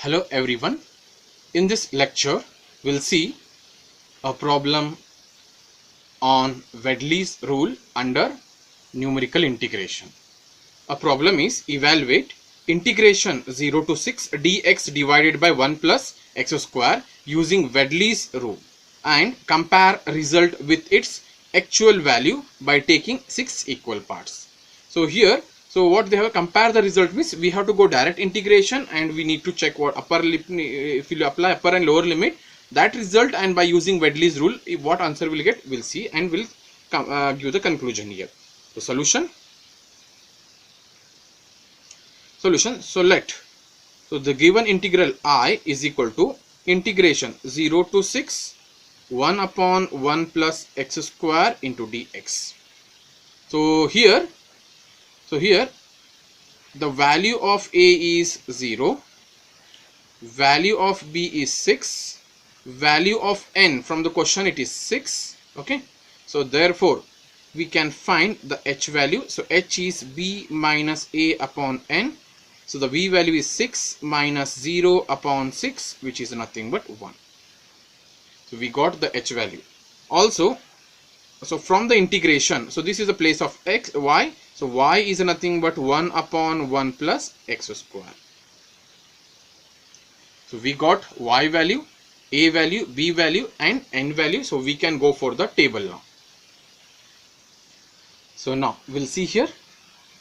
Hello everyone. In this lecture, we'll see a problem on Wedley's rule under numerical integration. A problem is evaluate integration 0 to 6 dx divided by 1 plus x square using Wedley's rule and compare result with its actual value by taking 6 equal parts. So here, what they have compare the result means we have to go direct integration and we need to check what upper limit, if you apply upper and lower limit, that result, and by using Wedley's rule what answer will get we'll see, and we'll give the conclusion here. So solution. So the given integral I is equal to integration 0 to 6 1 upon 1 plus x square into dx. So here the value of a is 0, value of b is 6, value of n from the question it is 6. Okay, so therefore we can find the h value. So h is b minus a upon n. So the v value is 6 minus 0 upon 6, which is nothing but 1. So we got the h value. Also, so from the integration, so this is the place of x, y. So y is nothing but 1 upon 1 plus x square. So we got y value, a value, b value and n value. So we can go for the table now. So now we'll see here.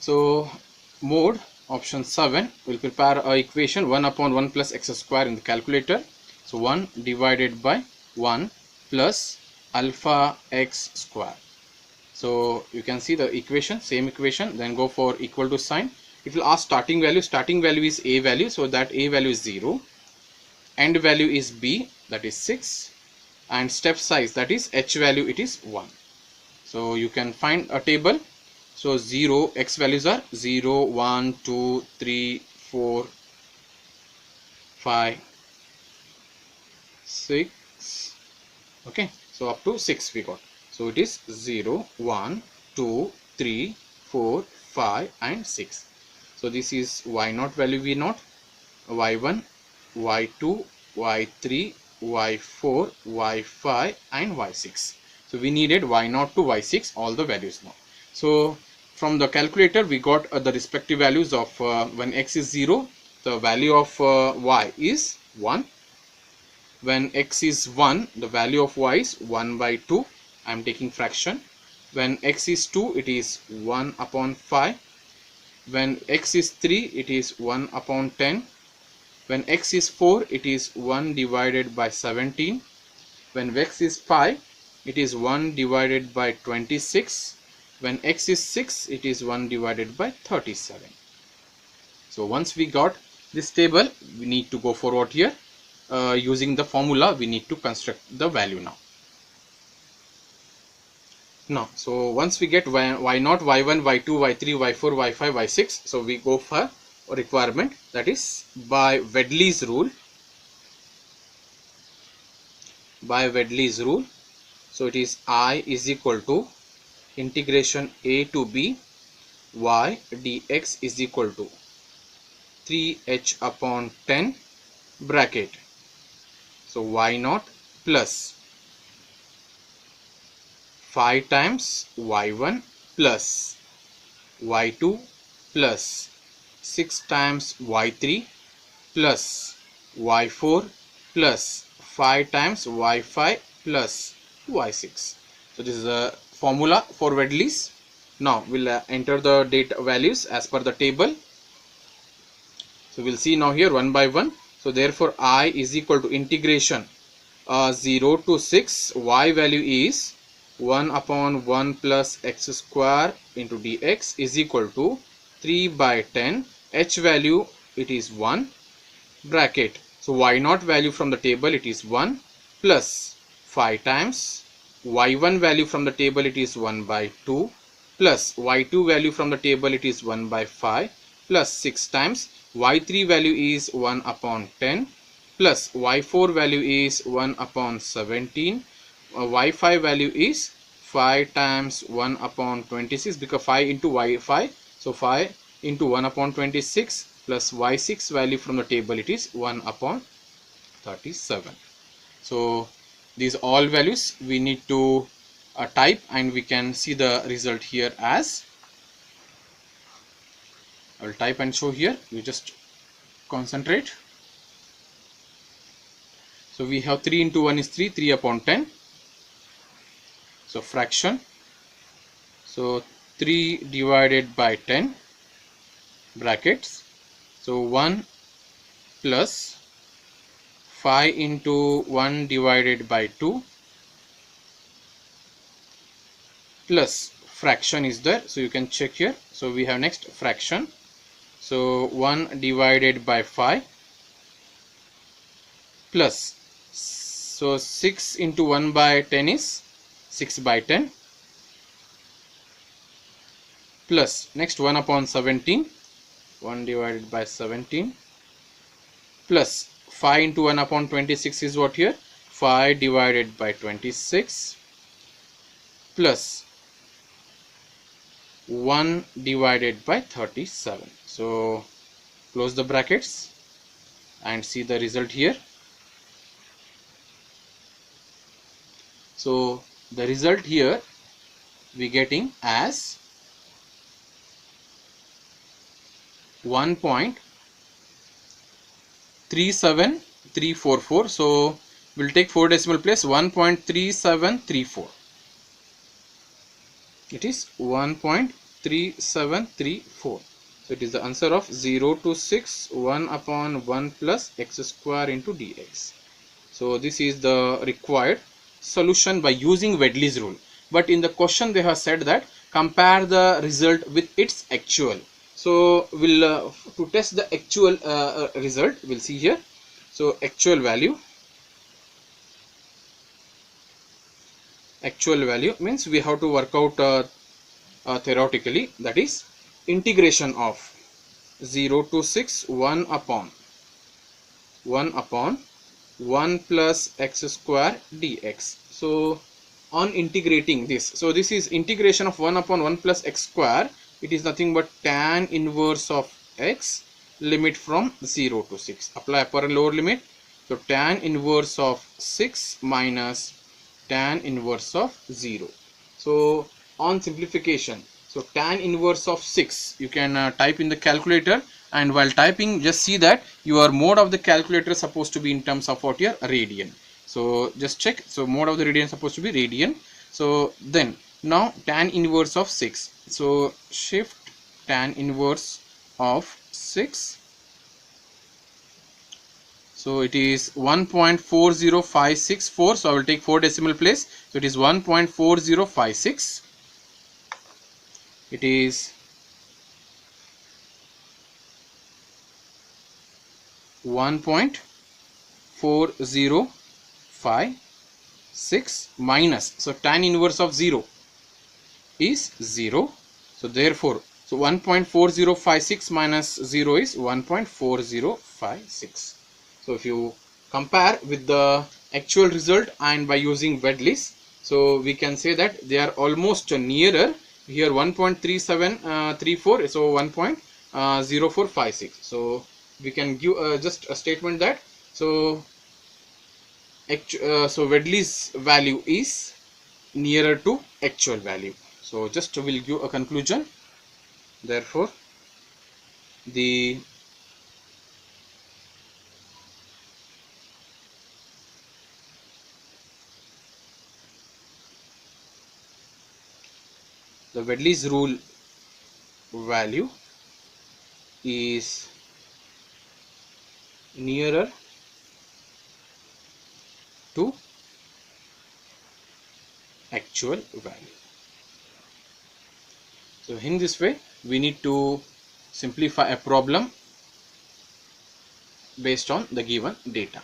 So mode option 7, we'll prepare a equation 1 upon 1 plus x square in the calculator. So 1 divided by 1 plus alpha x square. So you can see the equation, same equation, then go for equal to sign. It will ask starting value. Starting value is a value, so that a value is 0. End value is b, that is 6. And step size, that is h value, it is 1. So you can find a table. So 0, x values are 0, 1, 2, 3, 4, 5, 6. Okay, so up to 6 we got. So it is 0, 1, 2, 3, 4, 5 and 6. So this is y0 value v0, y1, y2, y3, y4, y5 and y6. So we needed y0 to y6, all the values now. So from the calculator we got the respective values of when x is 0, the value of y is 1. When x is 1, the value of y is 1 by 2. I am taking fraction. When x is 2, it is 1 upon 5. When x is 3, it is 1 upon 10. When x is 4, it is 1 divided by 17. When x is 5, it is 1 divided by 26. When x is 6, it is 1 divided by 37. So once we got this table, we need to go forward here. Using the formula, we need to construct the value now. So once we get y0, y1, y2, y3, y4, y5, y6, so we go for a requirement, that is by Wedley's rule. By Wedley's rule, so it is I is equal to integration a to b y dx is equal to 3h upon 10 bracket. So y0 plus 5 times y1 plus y2 plus 6 times y3 plus y4 plus 5 times y5 plus y6. So this is a formula for Wedley's. Now we'll enter the data values as per the table. So we'll see now here one by one. So therefore I is equal to integration 0 to 6, y value is 1 upon 1 plus x square into dx is equal to 3 by 10. H value, it is 1 bracket. So y0 value from the table, it is 1 plus 5 times y1 value from the table, it is 1 by 2 plus y2 value from the table, it is 1 by 5 plus 6 times y3 value is 1 upon 10 plus y4 value is 1 upon 17. Y5 value is 5 times 1 upon 26, because 5 into y5, so 5 into 1 upon 26 plus y6 value from the table, it is 1 upon 37. So these all values we need to type, and we can see the result here as, I will type and show here, you just concentrate. So we have 3 into 1 is 3, 3 upon 10. So fraction, so 3 divided by 10 brackets, so 1 plus 5 into 1 divided by 2 plus fraction is there, so you can check here. So we have next fraction, so 1 divided by 5 plus, so 6 into 1 by 10 is 6 by 10 plus next 1 upon 17, 1 divided by 17 plus 5 into 1 upon 26 is what here, 5 divided by 26 plus 1 divided by 37. So close the brackets and see the result here. So the result here we getting as 1.37344. So we'll take 4 decimal place, 1.3734. It is 1.3734. So it is the answer of 0 to 6, 1 upon 1 plus x square into dx. So this is the required solution by using Wedley's rule. But in the question they have said that compare the result with its actual. So we'll to test the actual result, we'll see here. So actual value means we have to work out theoretically, that is integration of 0 to 6, 1 upon 1 plus x square dx. So on integrating this, so this is integration of 1 upon 1 plus x square, it is nothing but tan inverse of x, limit from 0 to 6, apply upper and lower limit. So tan inverse of 6 minus tan inverse of 0. So on simplification, so tan inverse of 6 you can type in the calculator, and while typing just see that your mode of the calculator is supposed to be in terms of what, your radian. So just check, so mode of the radian is supposed to be radian. So then now tan inverse of 6, so shift tan inverse of 6, so it is 1.40564. so I will take 4 decimal place, so it is 1.4056. it is 1.4056 minus, so tan inverse of 0 is 0, so therefore, so 1.4056 minus 0 is 1.4056. So if you compare with the actual result and by using Wedley's, so we can say that they are almost nearer. Here 1.3734, so 1.0456. So we can give just a statement that so Wedley's value is nearer to actual value. So just will give a conclusion. Therefore, the Wedley's rule value is nearer to actual value. So in this way we need to simplify a problem based on the given data.